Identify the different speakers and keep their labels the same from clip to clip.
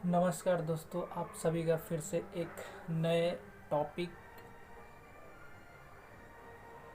Speaker 1: नमस्कार दोस्तों, आप सभी का फिर से एक नए टॉपिक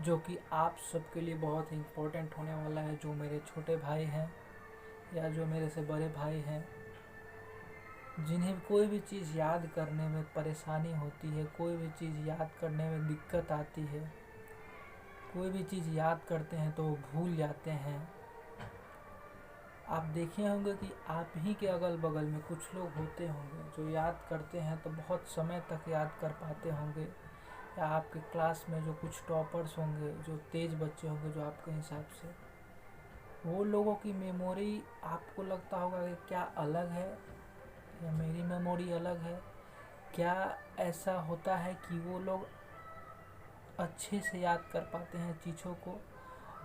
Speaker 1: जो कि आप सबके लिए बहुत ही इम्पोर्टेंट होने वाला है। जो मेरे छोटे भाई हैं या जो मेरे से बड़े भाई हैं, जिन्हें कोई भी चीज़ याद करने में परेशानी होती है, कोई भी चीज़ याद करने में दिक्कत आती है, कोई भी चीज़ याद करते हैं तो वो भूल जाते हैं। आप देखे होंगे कि आप ही के अगल बगल में कुछ लोग होते होंगे जो याद करते हैं तो बहुत समय तक याद कर पाते होंगे, या आपके क्लास में जो कुछ टॉपर्स होंगे, जो तेज बच्चे होंगे, जो आपके हिसाब से वो लोगों की मेमोरी आपको लगता होगा कि क्या अलग है या मेरी मेमोरी अलग है। क्या ऐसा होता है कि वो लोग अच्छे से याद कर पाते हैं चीज़ों को,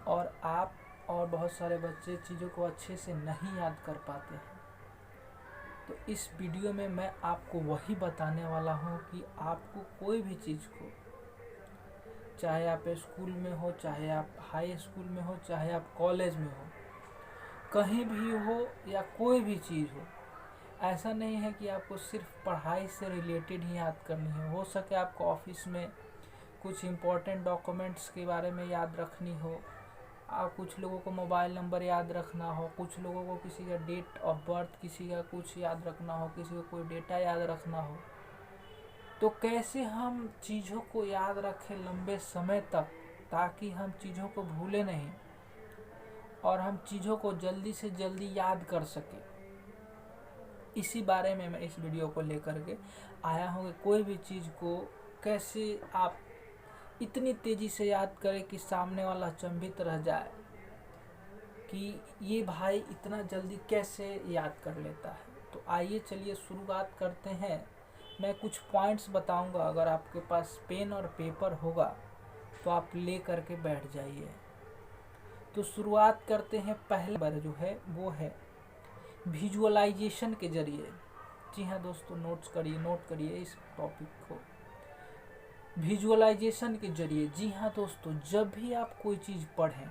Speaker 1: और आप और बहुत सारे बच्चे चीज़ों को अच्छे से नहीं याद कर पाते हैं। तो इस वीडियो में मैं आपको वही बताने वाला हूँ कि आपको कोई भी चीज़ को, चाहे आप स्कूल में हो, चाहे आप हाई स्कूल में हो, चाहे आप कॉलेज में हो, कहीं भी हो या कोई भी चीज़ हो, ऐसा नहीं है कि आपको सिर्फ पढ़ाई से रिलेटेड ही याद करनी है। हो सके आपको ऑफिस में कुछ इम्पोर्टेंट डॉक्यूमेंट्स के बारे में याद रखनी हो, कुछ लोगों को मोबाइल नंबर याद रखना हो, कुछ लोगों को किसी का डेट ऑफ बर्थ, किसी का कुछ याद रखना हो, किसी को कोई डेटा याद रखना हो, तो कैसे हम चीज़ों को याद रखें लंबे समय तक, ताकि हम चीज़ों को भूलें नहीं और हम चीज़ों को जल्दी से जल्दी याद कर सकें। इसी बारे में मैं इस वीडियो को लेकर के आया हूँ कि कोई भी चीज़ को कैसे आप इतनी तेज़ी से याद करें कि सामने वाला अचंभित रह जाए कि ये भाई इतना जल्दी कैसे याद कर लेता है। तो आइए चलिए शुरुआत करते हैं। मैं कुछ पॉइंट्स बताऊंगा, अगर आपके पास पेन और पेपर होगा तो आप ले करके बैठ जाइए। तो शुरुआत करते हैं। पहले बार जो है वो है विजुअलाइजेशन के जरिए। जी हाँ दोस्तों, नोट करिए इस टॉपिक को, विजुअलाइजेशन के जरिए। जी हाँ दोस्तों, जब भी आप कोई चीज़ पढ़ें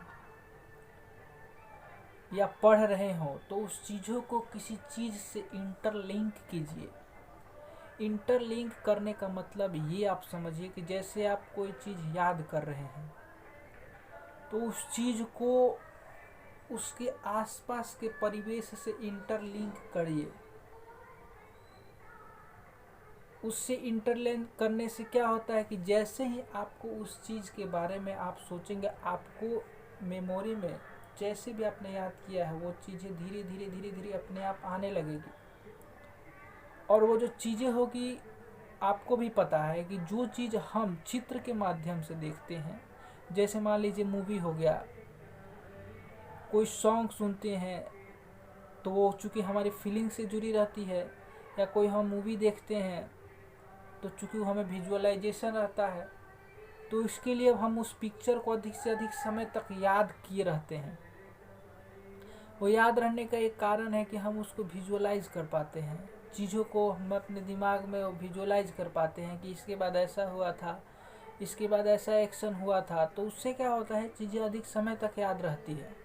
Speaker 1: या पढ़ रहे हो तो उस चीज़ों को किसी चीज़ से इंटरलिंक कीजिए। इंटरलिंक करने का मतलब ये आप समझिए कि जैसे आप कोई चीज़ याद कर रहे हैं तो उस चीज़ को उसके आसपास के परिवेश से इंटरलिंक करिए। उससे इंटरलिंक करने से क्या होता है कि जैसे ही आपको उस चीज़ के बारे में आप सोचेंगे, आपको मेमोरी में जैसे भी आपने याद किया है वो चीज़ें धीरे धीरे अपने आप आने लगेगी। और वो जो चीज़ें होगी, आपको भी पता है कि जो चीज़ हम चित्र के माध्यम से देखते हैं, जैसे मान लीजिए मूवी हो गया, कोई सॉन्ग सुनते हैं तो वो चूँकि हमारी फीलिंग से जुड़ी रहती है, या कोई हम मूवी देखते हैं तो चूँकि हमें विजुअलाइजेशन रहता है, तो इसके लिए हम उस पिक्चर को अधिक से अधिक समय तक याद किए रहते हैं। वो याद रहने का एक कारण है कि हम उसको विजुअलाइज कर पाते हैं, चीज़ों को हम अपने दिमाग में विजुअलाइज कर पाते हैं कि इसके बाद ऐसा हुआ था, इसके बाद ऐसा एक्शन हुआ था। तो उससे क्या होता है, चीज़ें अधिक समय तक याद रहती है।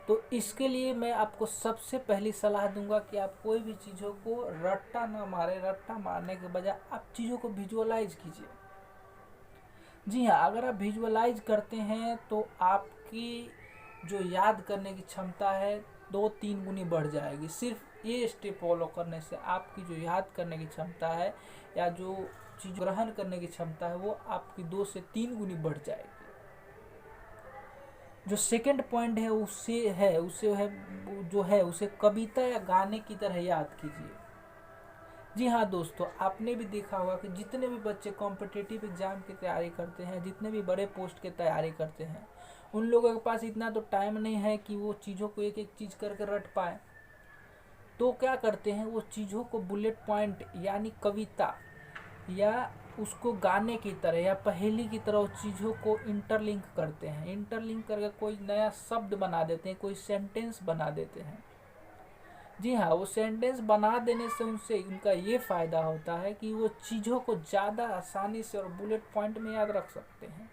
Speaker 1: तो इसके लिए मैं आपको सबसे पहली सलाह दूंगा कि आप कोई भी चीज़ों को रट्टा ना मारे। रट्टा मारने के बजाय आप चीज़ों को विजुअलाइज कीजिए। जी हाँ, अगर आप विजुअलाइज करते हैं तो आपकी जो याद करने की क्षमता है 2-3 गुनी बढ़ जाएगी। सिर्फ ये स्टेप फॉलो करने से आपकी जो याद करने की क्षमता है या जो चीज़ ग्रहण करने की क्षमता है वो आपकी 2 से 3 गुनी बढ़ जाएगी। जो सेकंड पॉइंट है उसे कविता या गाने की तरह याद कीजिए। जी हाँ दोस्तों, आपने भी देखा होगा कि जितने भी बच्चे कॉम्पिटिटिव एग्जाम की तैयारी करते हैं, जितने भी बड़े पोस्ट की तैयारी करते हैं, उन लोगों के पास इतना तो टाइम नहीं है कि वो चीज़ों को एक एक चीज़ करके रट पाए। तो क्या करते हैं, वो चीज़ों को बुलेट पॉइंट यानी कविता या उसको गाने की तरह या पहेली की तरह चीज़ों को इंटरलिंक करते हैं। इंटरलिंक करके कोई नया शब्द बना देते हैं, कोई सेंटेंस बना देते हैं। जी हाँ, वो सेंटेंस बना देने से उनसे उनका ये फ़ायदा होता है कि वो चीज़ों को ज़्यादा आसानी से और बुलेट पॉइंट में याद रख सकते हैं।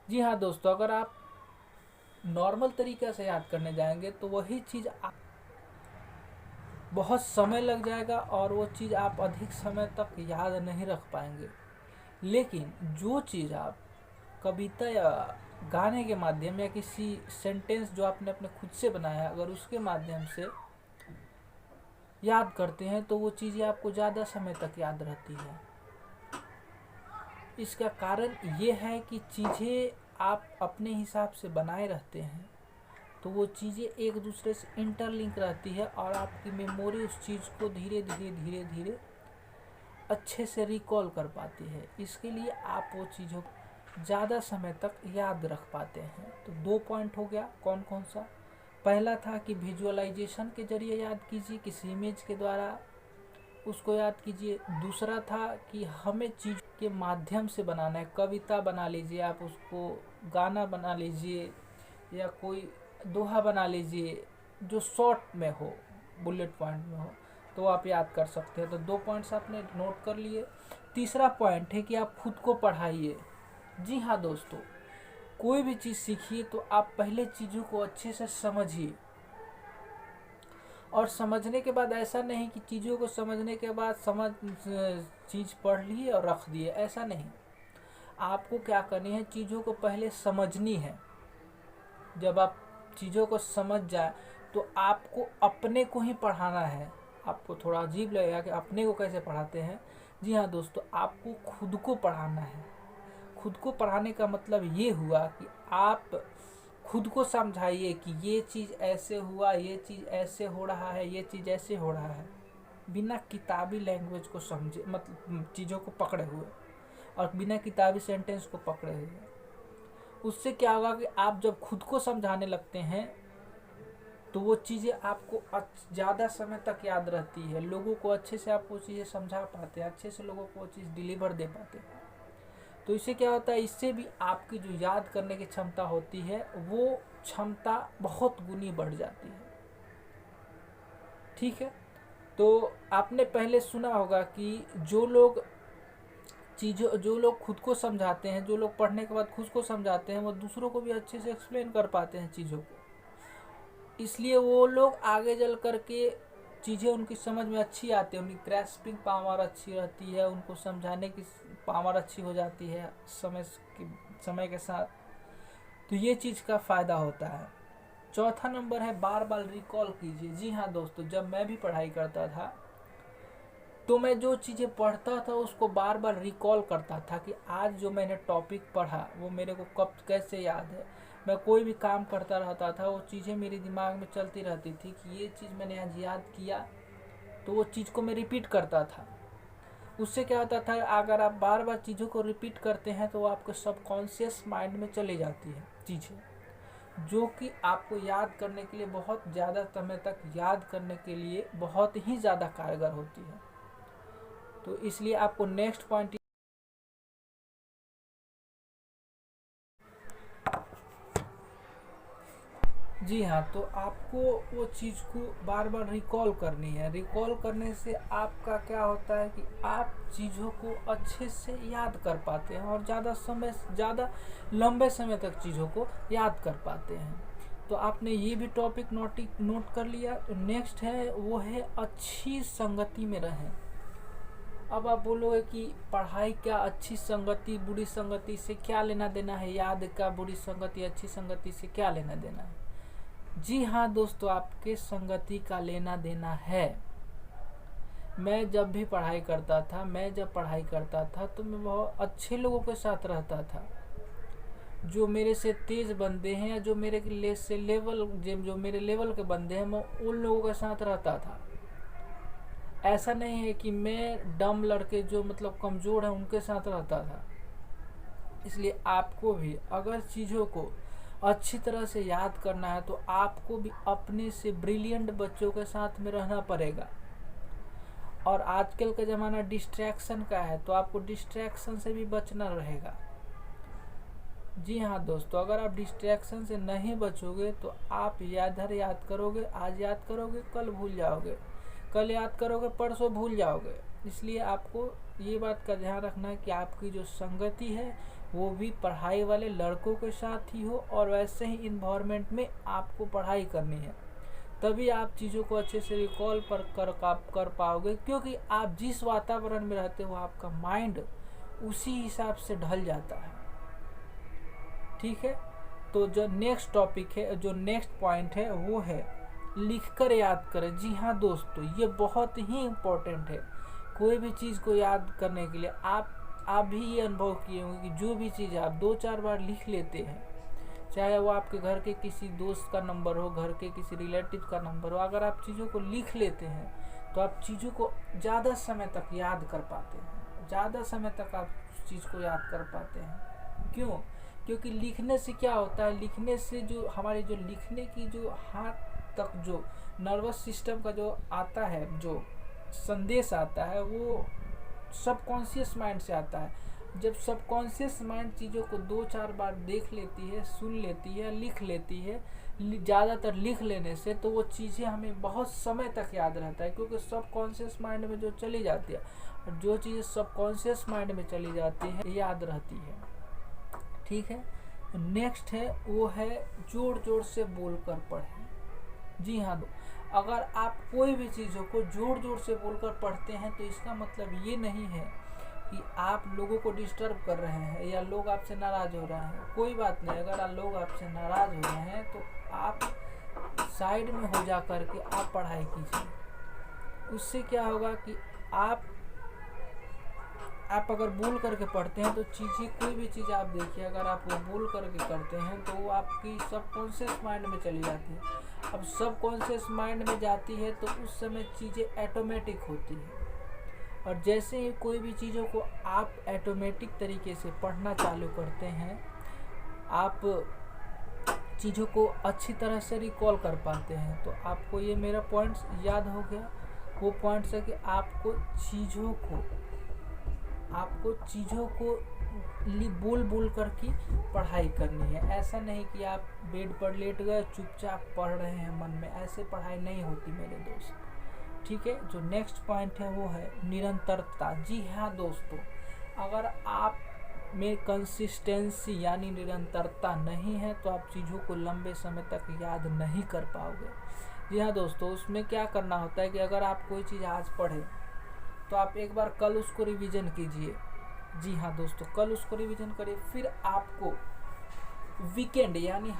Speaker 1: जी हाँ दोस्तों, अगर आप नॉर्मल तरीक़े से याद करने जाएंगे तो वही चीज़ बहुत समय लग जाएगा और वो चीज़ आप अधिक समय तक याद नहीं रख पाएंगे। लेकिन जो चीज़ आप कविता या गाने के माध्यम या किसी सेंटेंस जो आपने अपने खुद से बनाया है, अगर उसके माध्यम से याद करते हैं तो वो चीज़ें आपको ज़्यादा समय तक याद रहती है। इसका कारण ये है कि चीज़ें आप अपने हिसाब से बनाए रहते हैं तो वो चीज़ें एक दूसरे से इंटरलिंक रहती है और आपकी मेमोरी उस चीज़ को धीरे धीरे अच्छे से रिकॉल कर पाती है। इसके लिए आप वो चीज़ों को ज़्यादा समय तक याद रख पाते हैं। तो 2 पॉइंट हो गया। कौन कौन सा? पहला था कि विजुअलाइजेशन के जरिए याद कीजिए, किसी इमेज के द्वारा उसको याद कीजिए। दूसरा था कि हमें चीज़ के माध्यम से बनाना है। कविता बना लीजिए, आप उसको गाना बना लीजिए या कोई दोहा बना लीजिए जो शॉर्ट में हो, बुलेट पॉइंट में हो, तो आप याद कर सकते हैं। तो 2 पॉइंट्स आपने नोट कर लिए। तीसरा पॉइंट है कि आप खुद को पढ़ाइए। जी हाँ दोस्तों, कोई भी चीज़ सीखिए तो आप पहले चीज़ों को अच्छे से समझिए और समझने के बाद ऐसा नहीं कि चीज़ों को समझने के बाद चीज़ पढ़ लिए और रख दिए, ऐसा नहीं। आपको क्या करनी है, चीज़ों को पहले समझनी है। जब आप चीज़ों को समझ जाए तो आपको अपने को ही पढ़ाना है। आपको थोड़ा अजीब लगेगा कि अपने को कैसे पढ़ाते हैं। जी हाँ दोस्तों, आपको खुद को पढ़ाना है। खुद को पढ़ाने का मतलब ये हुआ कि आप खुद को समझाइए कि ये चीज़ ऐसे हुआ, ये चीज़ ऐसे हो रहा है, ये चीज़ ऐसे हो रहा है, बिना किताबी लैंग्वेज को समझे, मतलब चीज़ों को पकड़े हुए और बिना किताबी सेंटेंस को पकड़े हुए। उससे क्या होगा कि आप जब खुद को समझाने लगते हैं तो वो चीज़ें आपको ज़्यादा समय तक याद रहती है। लोगों को अच्छे से आप वो चीज़ें समझा पाते हैं, अच्छे से लोगों को वो चीज़ डिलीवर दे पाते हैं। तो इससे क्या होता है, इससे भी आपकी जो याद करने की क्षमता होती है वो क्षमता बहुत गुनी बढ़ जाती है। ठीक है, तो आपने पहले सुना होगा कि जो लोग खुद को समझाते हैं, जो लोग पढ़ने के बाद खुद को समझाते हैं, वो दूसरों को भी अच्छे से एक्सप्लेन कर पाते हैं चीज़ों को। इसलिए वो लोग आगे चल कर के चीज़ें उनकी समझ में अच्छी आती है, उनकी ग्रैस्पिंग पावर अच्छी रहती है, उनको समझाने की पावर अच्छी हो जाती है समय के साथ। तो ये चीज़ का फ़ायदा होता है। चौथा नंबर है बार बार रिकॉल कीजिए। जी हाँ दोस्तों, जब मैं भी पढ़ाई करता था तो मैं जो चीज़ें पढ़ता था उसको बार बार रिकॉल करता था कि आज जो मैंने टॉपिक पढ़ा वो मेरे को कब कैसे याद है। मैं कोई भी काम करता रहता था, वो चीज़ें मेरे दिमाग में चलती रहती थी कि ये चीज़ मैंने आज याद किया, तो वो चीज़ को मैं रिपीट करता था। उससे क्या होता था, अगर आप बार बार चीज़ों को रिपीट करते हैं तो आपके सबकॉन्शियस माइंड में चली जाती है चीज़ें, जो कि आपको याद करने के लिए बहुत ज़्यादा समय तक याद करने के लिए बहुत ही ज़्यादा कारगर होती है। तो इसलिए आपको नेक्स्ट पॉइंट, जी हाँ, तो आपको वो चीज़ को बार बार रिकॉल करनी है। रिकॉल करने से आपका क्या होता है कि आप चीज़ों को अच्छे से याद कर पाते हैं और ज़्यादा लंबे समय तक चीज़ों को याद कर पाते हैं। तो आपने ये भी टॉपिक नोट कर लिया। तो नेक्स्ट है वो है अच्छी संगति में रहें। अब आप बोलोगे कि पढ़ाई क्या अच्छी संगति बुरी संगति से क्या लेना देना है, याद का बुरी संगति अच्छी संगति से क्या लेना देना है? जी हाँ दोस्तों, आपके संगति का लेना देना है। मैं जब पढ़ाई करता था तो मैं बहुत अच्छे लोगों के साथ रहता था। जो मेरे से तेज बंदे हैं या जो मेरे लेवल के बंदे हैं, मैं उन लोगों के साथ रहता था। ऐसा नहीं है कि मैं डम लड़के जो मतलब कमज़ोर हैं उनके साथ रहता था। इसलिए आपको भी अगर चीज़ों को अच्छी तरह से याद करना है तो आपको भी अपने से ब्रिलियंट बच्चों के साथ में रहना पड़ेगा। और आजकल का ज़माना डिस्ट्रैक्शन का है, तो आपको डिस्ट्रैक्शन से भी बचना रहेगा। जी हाँ दोस्तों, अगर आप डिस्ट्रैक्शन से नहीं बचोगे तो आप याद करोगे, आज याद करोगे कल भूल जाओगे, कल याद करोगे परसों भूल जाओगे। इसलिए आपको ये बात का ध्यान रखना है कि आपकी जो संगति है वो भी पढ़ाई वाले लड़कों के साथ ही हो और वैसे ही इन्वायरमेंट में आपको पढ़ाई करनी है। तभी आप चीज़ों को अच्छे से रिकॉल कर पाओगे, क्योंकि आप जिस वातावरण में रहते हो आपका माइंड उसी हिसाब से ढल जाता है। ठीक है, तो जो नेक्स्ट टॉपिक है, जो नेक्स्ट पॉइंट है वो है लिखकर याद करें। जी हाँ दोस्तों, ये बहुत ही इम्पोर्टेंट है। कोई भी चीज़ को याद करने के लिए आप भी ये अनुभव किए होंगे कि जो भी चीज़ आप 2-4 बार लिख लेते हैं, चाहे वो आपके घर के किसी दोस्त का नंबर हो, घर के किसी रिलेटिव का नंबर हो, अगर आप चीज़ों को लिख लेते हैं तो आप चीज़ों को ज़्यादा समय तक याद कर पाते हैं, ज़्यादा समय तक आप उस चीज़ को याद कर पाते हैं। क्यों? क्योंकि लिखने से क्या होता है, लिखने से जो हमारे जो लिखने की जो हाथ तक जो नर्वस सिस्टम का जो आता है, जो संदेश आता है, वो सबकॉन्शियस माइंड से आता है। जब सबकॉन्शियस माइंड चीज़ों को 2-4 बार देख लेती है, सुन लेती है, लिख लेती है, ज़्यादातर लिख लेने से, तो वो चीज़ें हमें बहुत समय तक याद रहता है, क्योंकि सबकॉन्शियस माइंड में जो चली जाती है, और जो चीज़ें सबकॉन्शियस माइंड में चली जाती है याद रहती है। ठीक है, नेक्स्ट है वो है जोर जोर से बोलकर पढ़ें। जी हाँ, अगर आप कोई भी चीज़ों को जोर जोर से बोलकर पढ़ते हैं तो इसका मतलब ये नहीं है कि आप लोगों को डिस्टर्ब कर रहे हैं या लोग आपसे नाराज़ हो रहे हैं। कोई बात नहीं, अगर लोग आपसे नाराज़ हो रहे हैं तो आप साइड में हो जा कर के आप पढ़ाई कीजिए। उससे क्या होगा कि आप अगर बोल करके पढ़ते हैं तो चीज़ें, कोई भी चीज़ आप देखिए, अगर आप वो बोल करके करते हैं तो वो आपकी सबकॉन्शियस माइंड में चली जाती है। अब सबकॉन्शियस माइंड में जाती है तो उस समय चीज़ें ऑटोमेटिक होती हैं, और जैसे ही कोई भी चीज़ों को आप ऑटोमेटिक तरीके से पढ़ना चालू करते हैं, आप चीज़ों को अच्छी तरह से रिकॉल कर पाते हैं। तो आपको ये मेरा पॉइंट्स याद हो गया। वो पॉइंट्स है कि आपको चीज़ों को बोल बोल कर की पढ़ाई करनी है। ऐसा नहीं कि आप बेड पर लेट गए चुपचाप पढ़ रहे हैं मन में, ऐसे पढ़ाई नहीं होती मेरे दोस्त। ठीक है, जो नेक्स्ट पॉइंट है वो है निरंतरता। जी हाँ दोस्तों, अगर आप में कंसिस्टेंसी यानी निरंतरता नहीं है तो आप चीज़ों को लंबे समय तक याद नहीं कर पाओगे। जी हाँ दोस्तों, उसमें क्या करना होता है कि अगर आप कोई चीज़ आज पढ़े तो आप एक बार कल उसको रिवीजन कीजिए। जी हाँ दोस्तों, कल उसको रिवीजन करिए। फिर आपको वीकेंड यानी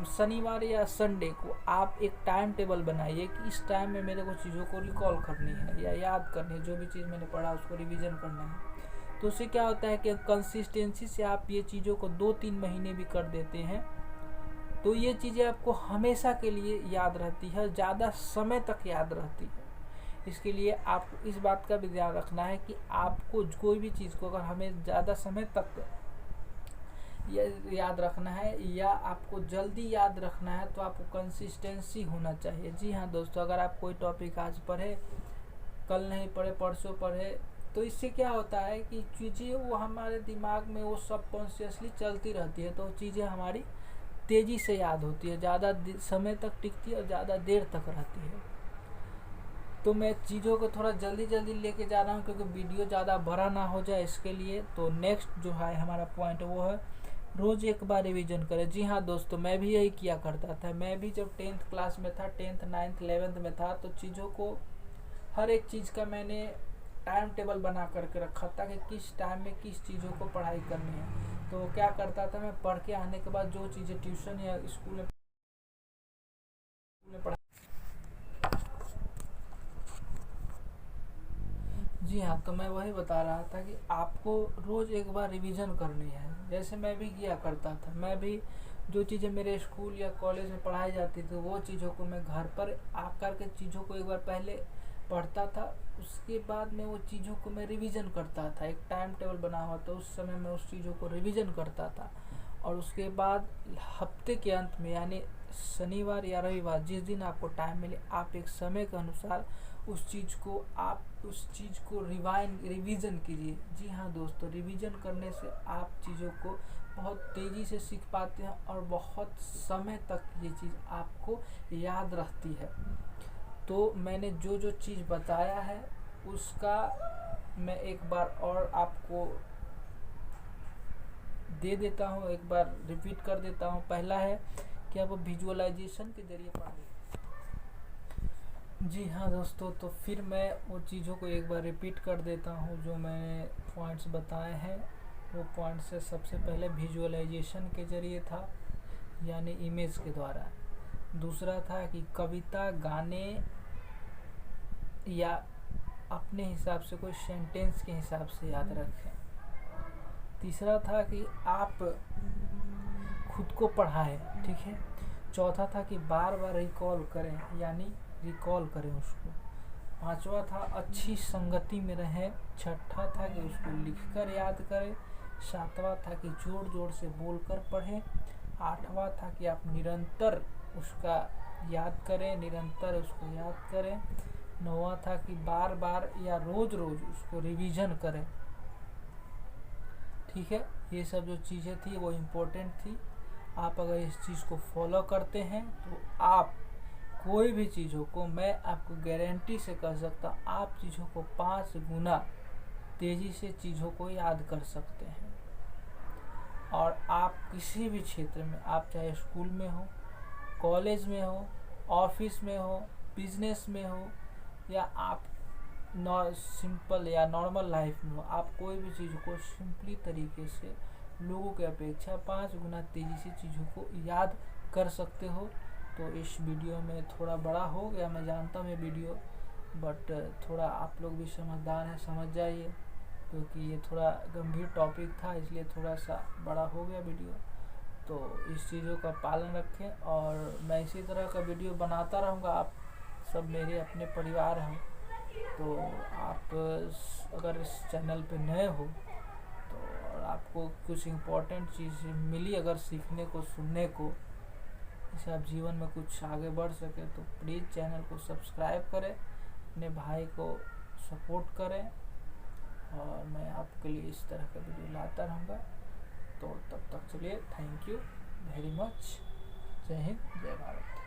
Speaker 1: शनिवार या संडे को आप एक टाइम टेबल बनाइए कि इस टाइम में मेरे को चीज़ों को रिकॉल करनी है या याद करनी है, जो भी चीज़ मैंने पढ़ा उसको रिवीजन करना है। तो उससे क्या होता है कि कंसिस्टेंसी से आप ये चीज़ों को 2-3 महीने भी कर देते हैं तो ये चीज़ें आपको हमेशा के लिए याद रहती है, ज़्यादा समय तक याद रहती है। इसके लिए आपको इस बात का भी ध्यान रखना है कि आपको कोई भी चीज़ को अगर हमें ज़्यादा समय तक याद रखना है या आपको जल्दी याद रखना है तो आपको कंसिस्टेंसी होना चाहिए। जी हाँ दोस्तों, अगर आप कोई टॉपिक आज पढ़े, कल नहीं पढ़े, परसों पढ़े, तो इससे क्या होता है कि चीज़ें वो हमारे दिमाग में वो सबकॉन्शियसली चलती रहती है, तो चीज़ें हमारी तेज़ी से याद होती है, ज़्यादा समय तक टिकती है और ज़्यादा देर तक रहती है। तो मैं चीज़ों को थोड़ा जल्दी जल्दी लेके जा रहा हूँ क्योंकि वीडियो ज़्यादा बड़ा ना हो जाए इसके लिए। तो नेक्स्ट जो है हमारा पॉइंट वो है रोज़ एक बार रिवीजन करें। जी हाँ दोस्तों, मैं भी यही किया करता था। मैं भी जब 10th क्लास में था, 10th 9th 11th में था, तो चीज़ों को हर एक चीज़ का मैंने टाइम टेबल बना करके रखा था कि किस टाइम में किस चीज़ों को पढ़ाई करनी है। तो क्या करता था, मैं पढ़ के आने के बाद जो चीज़ें ट्यूशन या स्कूल में पढ़ा। जी हाँ, तो मैं वही बता रहा था कि आपको रोज़ एक बार रिवीजन करनी है। जैसे मैं भी किया करता था, मैं भी जो चीज़ें मेरे स्कूल या कॉलेज में पढ़ाई जाती थी वो चीज़ों को मैं घर पर आकर के चीज़ों को एक बार पहले पढ़ता था, उसके बाद में वो चीज़ों को मैं रिवीजन करता था। एक टाइम टेबल बना हुआ था, उस समय मैं उस चीज़ों को रिवीजन करता था, और उसके बाद हफ्ते के अंत में यानी शनिवार या रविवार जिस दिन आपको टाइम मिले, आप एक समय के अनुसार उस चीज़ को रिवीजन कीजिए। जी हाँ दोस्तों, रिवीजन करने से आप चीज़ों को बहुत तेज़ी से सीख पाते हैं और बहुत समय तक ये चीज़ आपको याद रहती है। तो मैंने जो जो चीज़ बताया है उसका मैं एक बार और आपको दे देता हूँ, एक बार रिपीट कर देता हूँ। पहला है कि आप विजुअलाइजेशन के जरिए पढ़ें। जी हाँ दोस्तों, तो फिर मैं वो चीज़ों को एक बार रिपीट कर देता हूँ जो मैंने पॉइंट्स बताए हैं। वो पॉइंट्स से सबसे पहले विजुअलाइजेशन के ज़रिए था, यानी इमेज के द्वारा। दूसरा था कि कविता, गाने या अपने हिसाब से कोई सेंटेंस के हिसाब से याद रखें। तीसरा था कि आप खुद को पढ़ाएं, ठीक है। चौथा था कि बार बार रिकॉल करें, यानी रिकॉल करें उसको। पांचवा था अच्छी संगति में रहें। छठा था कि उसको लिखकर याद करें। सातवां था कि जोर जोर से बोलकर पढ़ें। आठवां था कि आप निरंतर उसका याद करें, निरंतर उसको याद करें। नौवां था कि बार बार या रोज रोज उसको रिवीजन करें, ठीक है। ये सब जो चीज़ें थी वो इम्पोर्टेंट थी। आप अगर इस चीज़ को फॉलो करते हैं तो आप कोई भी चीज़ों को, मैं आपको गारंटी से कह सकता हूँ, आप चीज़ों को 5 गुना तेज़ी से चीज़ों को याद कर सकते हैं। और आप किसी भी क्षेत्र में, आप चाहे स्कूल में हो, कॉलेज में हो, ऑफिस में हो, बिजनेस में हो, या आप सिंपल या नॉर्मल लाइफ में हो, आप कोई भी चीज़ को सिंपली तरीके से लोगों की अपेक्षा 5 गुना तेज़ी से चीज़ों को याद कर सकते हो। तो इस वीडियो में थोड़ा बड़ा हो गया, मैं जानता हूँ ये वीडियो, बट थोड़ा आप लोग भी समझदार हैं, समझ जाइए, क्योंकि ये थोड़ा गंभीर टॉपिक था, इसलिए थोड़ा सा बड़ा हो गया वीडियो। तो इस चीज़ों का पालन रखें, और मैं इसी तरह का वीडियो बनाता रहूँगा। आप सब मेरे अपने परिवार हैं, तो आप अगर इस चैनल पे नए हो तो, और आपको कुछ इम्पोर्टेंट चीज़ मिली अगर सीखने को, सुनने को, इससे आप जीवन में कुछ आगे बढ़ सके, तो प्लीज़ चैनल को सब्सक्राइब करें, अपने भाई को सपोर्ट करें, और मैं आपके लिए इस तरह का वीडियो लाता रहूँगा। तो तब तक चलिए, थैंक यू वेरी मच। जय हिंद, जय भारत।